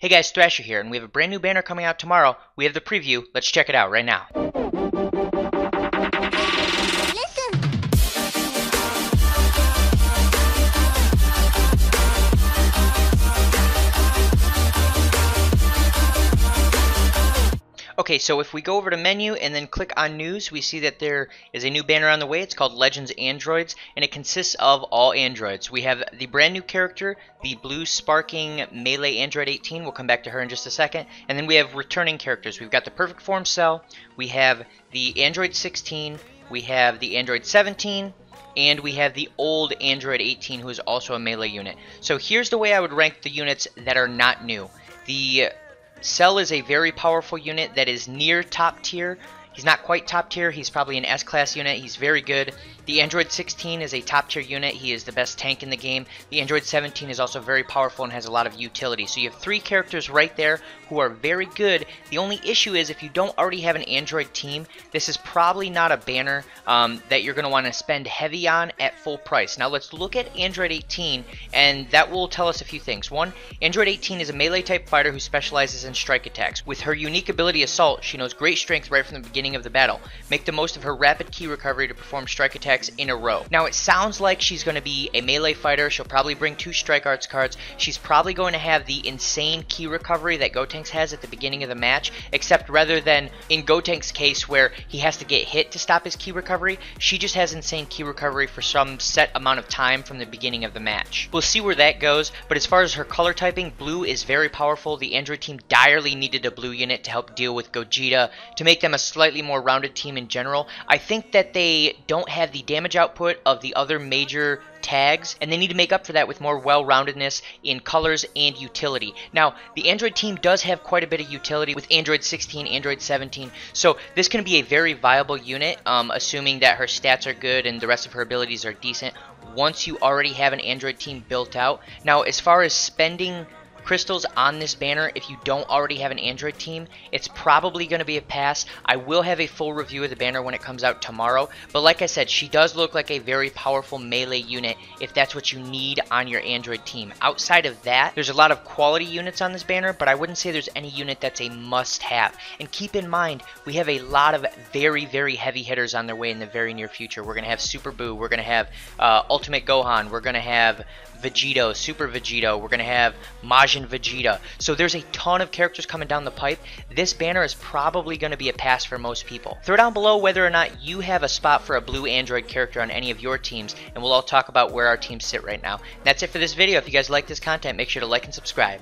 Hey guys, Thrasher here, and we have a brand new banner coming out tomorrow. We have the preview. Let's check it out right now. Okay, so if we go over to menu and then click on news, we see that there is a new banner on the way. It's called Legends Androids, and it consists of all androids. We have the brand new character, the blue sparking melee Android 18. We'll come back to her in just a second. And then we have returning characters. We've got the Perfect Form Cell, we have the Android 16, we have the Android 17, and we have the old Android 18, who is also a melee unit. So here's the way I would rank the units that are not new. The Cell is a very powerful unit that is near top tier. He's not quite top tier. He's probably an S-class unit. He's very good. The Android 16 is a top tier unit. He is the best tank in the game. The Android 17 is also very powerful and has a lot of utility. So you have three characters right there who are very good. The only issue is if you don't already have an Android team, this is probably not a banner that you're going to want to spend heavy on at full price. Now let's look at Android 18, and that will tell us a few things. One, Android 18 is a melee type fighter who specializes in strike attacks. With her unique ability Assault, she knows great strength right from the beginning of the battle. Make the most of her rapid key recovery to perform strike attacks in a row. Now it sounds like she's going to be a melee fighter. She'll probably bring 2 Strike Arts cards. She's probably going to have the insane key recovery that Gotenks has at the beginning of the match, except rather than in Gotenks' case where he has to get hit to stop his key recovery, she just has insane key recovery for some set amount of time from the beginning of the match. We'll see where that goes, but as far as her color typing, blue is very powerful. The Android team direly needed a blue unit to help deal with Gogeta, to make them a slightly more rounded team in general. I think that they don't have the damage output of the other major tags, and they need to make up for that with more well-roundedness in colors and utility. Now, the Android team does have quite a bit of utility with Android 16, Android 17, so this can be a very viable unit, assuming that her stats are good and the rest of her abilities are decent, once you already have an Android team built out. Now, as far as spending crystals on this banner, if you don't already have an Android team, it's probably going to be a pass. I will have a full review of the banner when it comes out tomorrow, but like I said, she does look like a very powerful melee unit if that's what you need on your Android team. Outside of that, there's a lot of quality units on this banner, but I wouldn't say there's any unit that's a must-have. And keep in mind, we have a lot of very, very heavy hitters on their way in the very near future. We're going to have Super Buu, we're going to have Ultimate Gohan, we're going to have Vegito, Super Vegito, we're going to have Majin Vegeta. So there's a ton of characters coming down the pipe. This banner is probably going to be a pass for most people. Throw down below whether or not you have a spot for a blue Android character on any of your teams, and we'll all talk about where our teams sit right now. That's it for this video. If you guys like this content, make sure to like and subscribe.